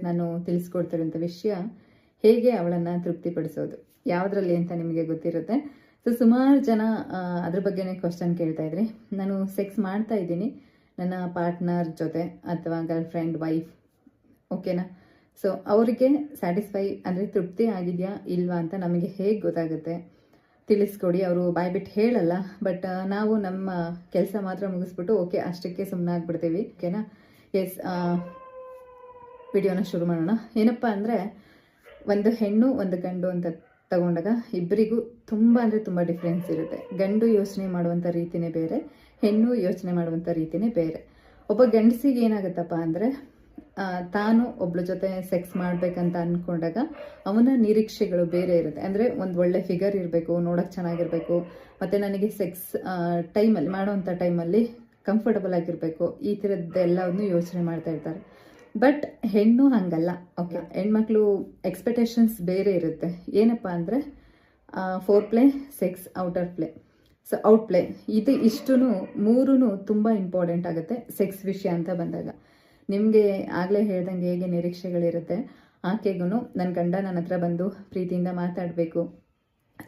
ನಾನು ತಿಳಿಸ್ಕೊಡ್ತಿರೋಂಥ ವಿಷಯ ಹೇಗೆ ಅವಳನ್ನು ತೃಪ್ತಿಪಡಿಸೋದು ಯಾವುದರಲ್ಲಿ ಅಂತ ನಿಮಗೆ ಗೊತ್ತಿರುತ್ತೆ. ಸೊ ಸುಮಾರು ಜನ ಅದ್ರ ಬಗ್ಗೆನೇ ಕ್ವಶನ್ ಕೇಳ್ತಾ ಇದ್ರಿ. ನಾನು ಸೆಕ್ಸ್ ಮಾಡ್ತಾ ಇದ್ದೀನಿ ನನ್ನ ಪಾರ್ಟ್ನರ್ ಜೊತೆ ಅಥವಾ ಗರ್ಲ್ ಫ್ರೆಂಡ್ ವೈಫ್, ಓಕೆನಾ? ಸೊ ಅವರಿಗೆ ಸ್ಯಾಟಿಸ್ಫೈ ಅಂದರೆ ತೃಪ್ತಿ ಆಗಿದೆಯಾ ಇಲ್ವಾ ಅಂತ ನಮಗೆ ಹೇಗೆ ಗೊತ್ತಾಗುತ್ತೆ ತಿಳಿಸ್ಕೊಡಿ. ಅವರು ಬಾಯ್ಬಿಟ್ಟು ಹೇಳಲ್ಲ, ಬಟ್ ನಾವು ನಮ್ಮ ಕೆಲಸ ಮಾತ್ರ ಮುಗಿಸ್ಬಿಟ್ಟು ಓಕೆ ಅಷ್ಟಕ್ಕೆ ಸುಮ್ಮನಾಗ್ಬಿಡ್ತೀವಿ, ಓಕೆನಾ? ಎಸ್, ವಿಡಿಯೋನ ಶುರು ಮಾಡೋಣ. ಏನಪ್ಪ ಅಂದರೆ, ಒಂದು ಹೆಣ್ಣು ಒಂದು ಗಂಡು ಅಂತ ತಗೊಂಡಾಗ ಇಬ್ಬರಿಗೂ ತುಂಬ ಅಂದರೆ ತುಂಬ ಡಿಫ್ರೆನ್ಸ್ ಇರುತ್ತೆ. ಗಂಡು ಯೋಚನೆ ಮಾಡುವಂಥ ರೀತಿನೇ ಬೇರೆ, ಹೆಣ್ಣು ಯೋಚನೆ ಮಾಡುವಂಥ ರೀತಿನೇ ಬೇರೆ. ಒಬ್ಬ ಗಂಡಸಿಗೆ ಏನಾಗುತ್ತಪ್ಪ ಅಂದರೆ, ತಾನು ಒಬ್ಳ ಜೊತೆ ಸೆಕ್ಸ್ ಮಾಡಬೇಕಂತ ಅಂದ್ಕೊಂಡಾಗ ಅವನ ನಿರೀಕ್ಷೆಗಳು ಬೇರೆ ಇರುತ್ತೆ. ಅಂದರೆ ಒಂದು ಒಳ್ಳೆ ಫಿಗರ್ ಇರಬೇಕು, ನೋಡೋಕ್ಕೆ ಚೆನ್ನಾಗಿರಬೇಕು, ಮತ್ತು ನನಗೆ ಸೆಕ್ಸ್ ಟೈಮಲ್ಲಿ ಮಾಡೋವಂಥ ಟೈಮಲ್ಲಿ ಕಂಫರ್ಟಬಲ್ ಆಗಿರಬೇಕು, ಈ ಥರದ್ದೆಲ್ಲವನ್ನು ಯೋಚನೆ ಮಾಡ್ತಾ ಇರ್ತಾರೆ. ಬಟ್ ಹೆಣ್ಣು ಹಂಗಲ್ಲ, ಓಕೆ? ಹೆಣ್ಮಕ್ಳು ಎಕ್ಸ್ಪೆಕ್ಟೇಷನ್ಸ್ ಬೇರೆ ಇರುತ್ತೆ. ಏನಪ್ಪ ಅಂದರೆ, four play, sex, outer play. So out play ಇಷ್ಟು ಮೂರೂ ತುಂಬ ಇಂಪಾರ್ಟೆಂಟ್ ಆಗುತ್ತೆ ಸೆಕ್ಸ್ ವಿಷಯ ಅಂತ ಬಂದಾಗ. ನಿಮಗೆ ಆಗಲೇ ಹೇಳ್ದಂಗೆ ಹೇಗೆ ನಿರೀಕ್ಷೆಗಳಿರುತ್ತೆ, ಆಕೆಗೂ ನನ್ನ ಗಂಡ ನನ್ನ ಹತ್ರ ಬಂದು ಪ್ರೀತಿಯಿಂದ ಮಾತಾಡಬೇಕು.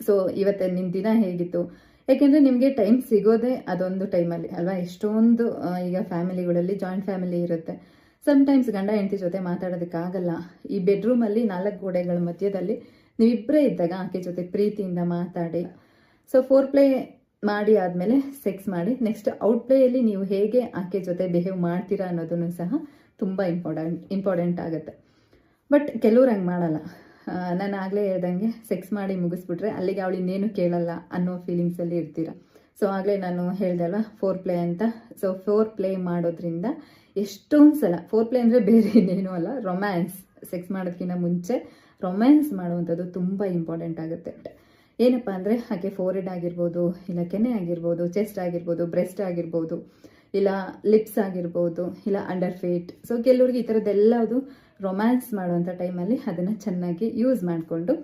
ಸೊ ಇವತ್ತು ನಿನ್ನ ದಿನ ಹೇಗಿತ್ತು? ಯಾಕೆಂದರೆ ನಿಮಗೆ ಟೈಮ್ ಸಿಗೋದೇ ಅದೊಂದು ಟೈಮಲ್ಲಿ ಅಲ್ವಾ? ಎಷ್ಟೊಂದು ಈಗ ಫ್ಯಾಮಿಲಿಗಳಲ್ಲಿ ಜಾಯಿಂಟ್ ಫ್ಯಾಮಿಲಿ ಇರುತ್ತೆ. ಸಮ್ಟೈಮ್ಸ್ ಗಂಡ ಹೆಂಡತಿ ಜೊತೆ ಮಾತಾಡೋದಕ್ಕಾಗಲ್ಲ. ಈ ಬೆಡ್ರೂಮಲ್ಲಿ 4 ಗೋಡೆಗಳ ಮಧ್ಯದಲ್ಲಿ ನೀವಿಬ್ಬರೇ ಇದ್ದಾಗ ಆಕೆ ಜೊತೆ ಪ್ರೀತಿಯಿಂದ ಮಾತಾಡಿ. ಸೊ ಫೋರ್ ಪ್ಲೇ ಮಾಡಿ ಆದಮೇಲೆ ಸೆಕ್ಸ್ ಮಾಡಿ. ನೆಕ್ಸ್ಟ್ ಔಟ್ ಪ್ಲೇಯಲ್ಲಿ ನೀವು ಹೇಗೆ ಆಕೆ ಜೊತೆ ಬಿಹೇವ್ ಮಾಡ್ತೀರಾ ಅನ್ನೋದನ್ನು ಸಹ ತುಂಬ ಇಂಪಾರ್ಟೆಂಟ್ ಆಗುತ್ತೆ. ಬಟ್ ಕೆಲವ್ರು ಹಂಗೆ ಮಾಡಲ್ಲ. ನಾನು ಆಗಲೇ ಹೇಳ್ದಂಗೆ ಸೆಕ್ಸ್ ಮಾಡಿ ಮುಗಿಸ್ಬಿಟ್ರೆ ಅಲ್ಲಿಗೆ ಅವಳು ಇನ್ನೇನು ಕೇಳಲ್ಲ ಅನ್ನೋ ಫೀಲಿಂಗ್ಸಲ್ಲಿ ಇರ್ತೀರ. ಸೊ ಆಗಲೇ ನಾನು ಹೇಳ್ದೆ ಅಲ್ವಾ ಫೋರ್ ಪ್ಲೇ ಅಂತ. ಸೊ ಫೋರ್ ಪ್ಲೇ ಮಾಡೋದ್ರಿಂದ ಎಷ್ಟೊಂದು ಸಲ, ಫೋರ್ ಪ್ಲೇ ಅಂದರೆ ಬೇರೆ ಇನ್ನೇನು ಅಲ್ಲ, ರೊಮ್ಯಾನ್ಸ್. ಸೆಕ್ಸ್ ಮಾಡೋದಕ್ಕಿಂತ ಮುಂಚೆ ರೊಮ್ಯಾನ್ಸ್ ಮಾಡುವಂಥದ್ದು ತುಂಬ ಇಂಪಾರ್ಟೆಂಟ್ ಆಗುತ್ತೆ. ಏನಪ್ಪ ಅಂದರೆ, ಆಕೆ ಫೋರ್ಹೆಡ್ ಆಗಿರ್ಬೋದು, ಇಲ್ಲ ಕೆನ್ನೆ ಆಗಿರ್ಬೋದು, ಚೆಸ್ಟ್ ಆಗಿರ್ಬೋದು, ಬ್ರೆಸ್ಟ್ ಆಗಿರ್ಬೋದು, ಇಲ್ಲ ಲಿಪ್ಸ್ ಆಗಿರ್ಬೋದು, ಇಲ್ಲ ಅಂಡರ್ ಫೇಟ್. ಸೊ ಕೆಲವ್ರಿಗೆ ಈ ಥರದ್ದೆಲ್ಲದು ರೊಮ್ಯಾನ್ಸ್ ಮಾಡುವಂಥ ಟೈಮಲ್ಲಿ ಅದನ್ನು ಚೆನ್ನಾಗಿ ಯೂಸ್ ಮಾಡಿಕೊಂಡು,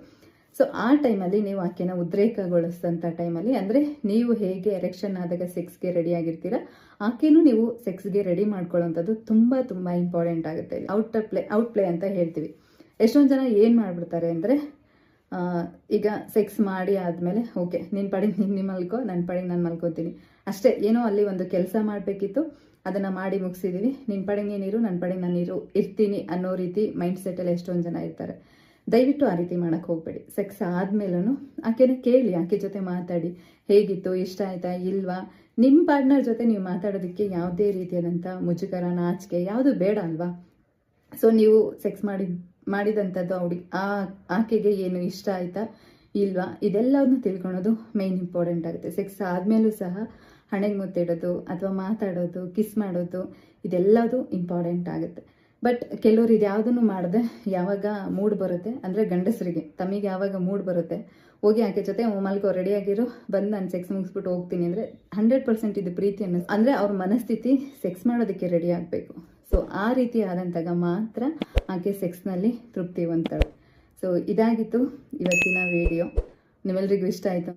ಸೊ ಆ ಟೈಮಲ್ಲಿ ನೀವು ಆಕೆನ ಉದ್ರೇಕಗೊಳಿಸಿದಂಥ ಟೈಮಲ್ಲಿ, ಅಂದರೆ ನೀವು ಹೇಗೆ ಎರೆಕ್ಷನ್ ಆದಾಗ ಸೆಕ್ಸ್ಗೆ ರೆಡಿ ಆಗಿರ್ತೀರ, ಆಕೆನೂ ನೀವು ಸೆಕ್ಸ್ಗೆ ರೆಡಿ ಮಾಡ್ಕೊಳ್ಳೋವಂಥದ್ದು ತುಂಬ ತುಂಬ ಇಂಪಾರ್ಟೆಂಟ್ ಆಗುತ್ತೆ. ಔಟ್ ಪ್ಲೇ ಅಂತ ಹೇಳ್ತೀವಿ. ಎಷ್ಟೊಂದು ಜನ ಏನು ಮಾಡಿಬಿಡ್ತಾರೆ ಅಂದರೆ, ಈಗ ಸೆಕ್ಸ್ ಮಾಡಿ ಆದಮೇಲೆ ಓಕೆ ನಿನ್ನ ಪಾಡಿಗೆ ನೀನು ಮಲ್ಕೋ, ನನ್ನ ಪಾಡಿಗೆ ನಾನು ಮಲ್ಕೋತೀನಿ ಅಷ್ಟೇ. ಏನೋ ಅಲ್ಲಿ ಒಂದು ಕೆಲಸ ಮಾಡಬೇಕಿತ್ತು, ಅದನ್ನು ಮಾಡಿ ಮುಗಿಸಿದ್ದೀವಿ, ನಿನ್ನ ಪಾಡಿಗೆ ನೀನಿರು, ನನ್ನ ಪಾಡಿಗೆ ನಾನು ಇರ್ತೀನಿ ಅನ್ನೋ ರೀತಿ ಮೈಂಡ್ ಸೆಟ್ಟಲ್ಲಿ ಎಷ್ಟೊಂದು ಜನ ಇರ್ತಾರೆ. ದಯವಿಟ್ಟು ಆ ರೀತಿ ಮಾಡೋಕ್ಕೆ ಹೋಗಬೇಡಿ. ಸೆಕ್ಸ್ ಆದಮೇಲೂ ಆಕೆನ ಕೇಳಿ, ಆಕೆ ಜೊತೆ ಮಾತಾಡಿ, ಹೇಗಿತ್ತು, ಇಷ್ಟ ಆಯಿತಾ ಇಲ್ವಾ. ನಿಮ್ಮ ಪಾರ್ಟ್ನರ್ ಜೊತೆ ನೀವು ಮಾತಾಡೋದಕ್ಕೆ ಯಾವುದೇ ರೀತಿಯಾದಂಥ ಮುಜುಗರ, ನಾಚಿಕೆ ಯಾವುದು ಬೇಡ ಅಲ್ವಾ? ಸೊ ನೀವು ಸೆಕ್ಸ್ ಮಾಡಿದಂಥದ್ದು ಆಕೆಗೆ ಏನು ಇಷ್ಟ ಆಯಿತಾ ಇಲ್ವಾ, ಇದೆಲ್ಲವನ್ನು ತಿಳ್ಕೊಳೋದು ಮೇನ್ ಇಂಪಾರ್ಟೆಂಟ್ ಆಗುತ್ತೆ. ಸೆಕ್ಸ್ ಆದಮೇಲೂ ಸಹ ಹಣೆಗೆ ಮುತ್ತಿಡೋದು ಅಥವಾ ಮಾತಾಡೋದು, ಕಿಸ್ ಮಾಡೋದು, ಇದೆಲ್ಲದು ಇಂಪಾರ್ಟೆಂಟ್ ಆಗುತ್ತೆ. ಬಟ್ ಕೆಲವರು ಇದು ಯಾವುದನ್ನು ಮಾಡದೆ ಯಾವಾಗ ಮೂಡ್ ಬರುತ್ತೆ ಅಂದರೆ, ಗಂಡಸರಿಗೆ ತಮಗೆ ಯಾವಾಗ ಮೂಡ್ ಬರುತ್ತೆ, ಹೋಗಿ ಆಕೆ ಜೊತೆ ಮಲ್ಕೋ, ರೆಡಿಯಾಗಿರೋ, ಬಂದು ನಾನು ಸೆಕ್ಸ್ ಮುಗಿಸ್ಬಿಟ್ಟು ಹೋಗ್ತೀನಿ ಅಂದರೆ 100% ಇದು ಪ್ರೀತಿ ಅಂದರೆ ಅವ್ರ ಮನಸ್ಥಿತಿ ಸೆಕ್ಸ್ ಮಾಡೋದಕ್ಕೆ ರೆಡಿ ಆಗಬೇಕು. ಸೊ ಆ ರೀತಿ ಆದಂತಾಗ ಮಾತ್ರ ಆಕೆ ಸೆಕ್ಸ್ನಲ್ಲಿ ತೃಪ್ತಿವಂತಳು. ಸೊ ಇದಾಗಿತ್ತು ಇವತ್ತಿನ ವಿಡಿಯೋ. ನಿಮ್ಮೆಲ್ಲರಿಗೂ ಇಷ್ಟ ಆಯಿತು.